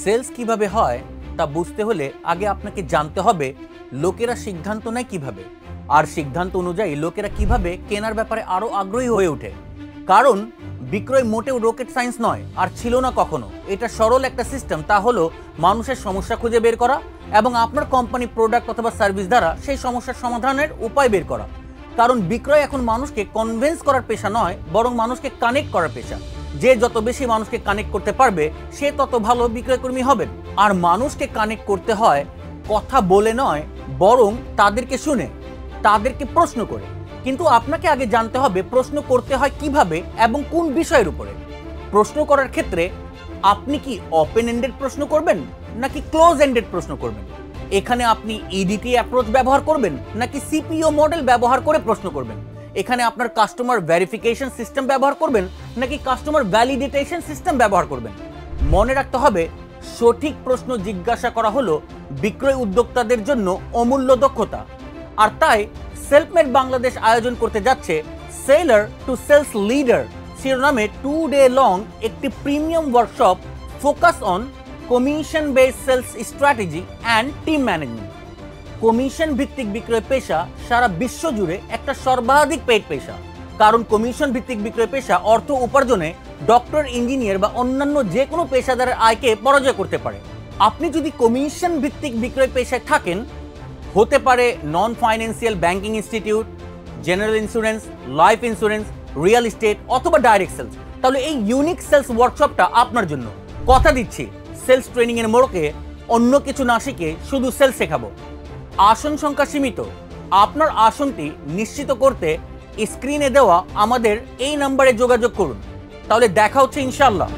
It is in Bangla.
সেলস কিভাবে হয় তা বুঝতে হলে আগে আপনাকে জানতে হবে লোকেরা সিদ্ধান্ত নেয় কিভাবে, আর সিদ্ধান্ত অনুযায়ী লোকেরা কিভাবে কেনার ব্যাপারে আরো আগ্রহী হয়ে ওঠে। কারণ বিক্রয় মোটেও রকেট সায়েন্স নয়, আর ছিল না কখনো। এটা সরল একটা সিস্টেম, তা হলো মানুষের সমস্যা খুঁজে বের করা এবং আপনার কোম্পানি প্রোডাক্ট অথবা সার্ভিস দ্বারা সেই সমস্যার সমাধানের উপায় বের করা। কারণ বিক্রয় এখন মানুষকে কনভিন্স করার পেশা নয়, বরং মানুষকে কানেক্ট করার পেশা। যে যত বেশি মানুষকে কানেক্ট করতে পারবে সে তত ভালো বিক্রয়কর্মী হবেন। আর মানুষকে কানেক্ট করতে হয় কথা বলে নয়, বরং তাদেরকে শুনে, তাদেরকে প্রশ্ন করে। কিন্তু আপনাকে আগে জানতে হবে প্রশ্ন করতে হয় কিভাবে এবং কোন বিষয়ের উপরে। প্রশ্ন করার ক্ষেত্রে আপনি কি ওপেন এন্ডেড প্রশ্ন করবেন নাকি ক্লোজ এন্ডেড প্রশ্ন করবেন? এখানে আপনি ইডিটি অ্যাপ্রোচ ব্যবহার করবেন নাকি সিপিও মডেল ব্যবহার করে প্রশ্ন করবেন? এখানে আপনার কাস্টমার ভেরিফিকেশন সিস্টেম ব্যবহার করবেন নাকি কাস্টমার ভ্যালিডেশন সিস্টেম ব্যবহার করবেন? মনে রাখতে হবে, সঠিক প্রশ্ন জিজ্ঞাসা করা হলো বিক্রয় উদ্যোক্তাদের জন্য অমূল্য দক্ষতা। আর তাই সেলফমেড বাংলাদেশ আয়োজন করতে যাচ্ছে সেলার টু সেলস লিডার শিরোনামে 2 ডে লং একটি premium workshop focus on commission based sales strategy and team management. Commission ভিত্তিক বিক্রয় পেশা সারা বিশ্ব জুড়ে একটা সর্বাধিক পেইড পেশা। কারণ কমিশন ভিত্তিক বিক্রয় পেশা অর্থ উপার্জনে ডক্টর, ইঞ্জিনিয়ার বা অন্যান্য যে কোনো পেশাদারের আয়কে পরাজয় করতে পারে। আপনি যদি কমিশন ভিত্তিক বিক্রয় পেশায় থাকেন, হতে পারে non financial banking institute, general insurance, life insurance, real estate অথবা ডাইরেক্ট সেলস, তাহলে এই ইউনিক সেলস ওয়ার্কশপটা আপনার জন্য। কথা দিচ্ছি, সেলস ট্রেনিং এর মোড়কে অন্য কিছু না শিখে শুধু সেলস শেখাবো। আসন সংখ্যা সীমিত। আপনার আসনটি নিশ্চিত করতে স্ক্রিনে দেওয়া আমাদের এই নাম্বারে যোগাযোগ করুন। তাহলে দেখা হচ্ছে ইনশাআল্লাহ।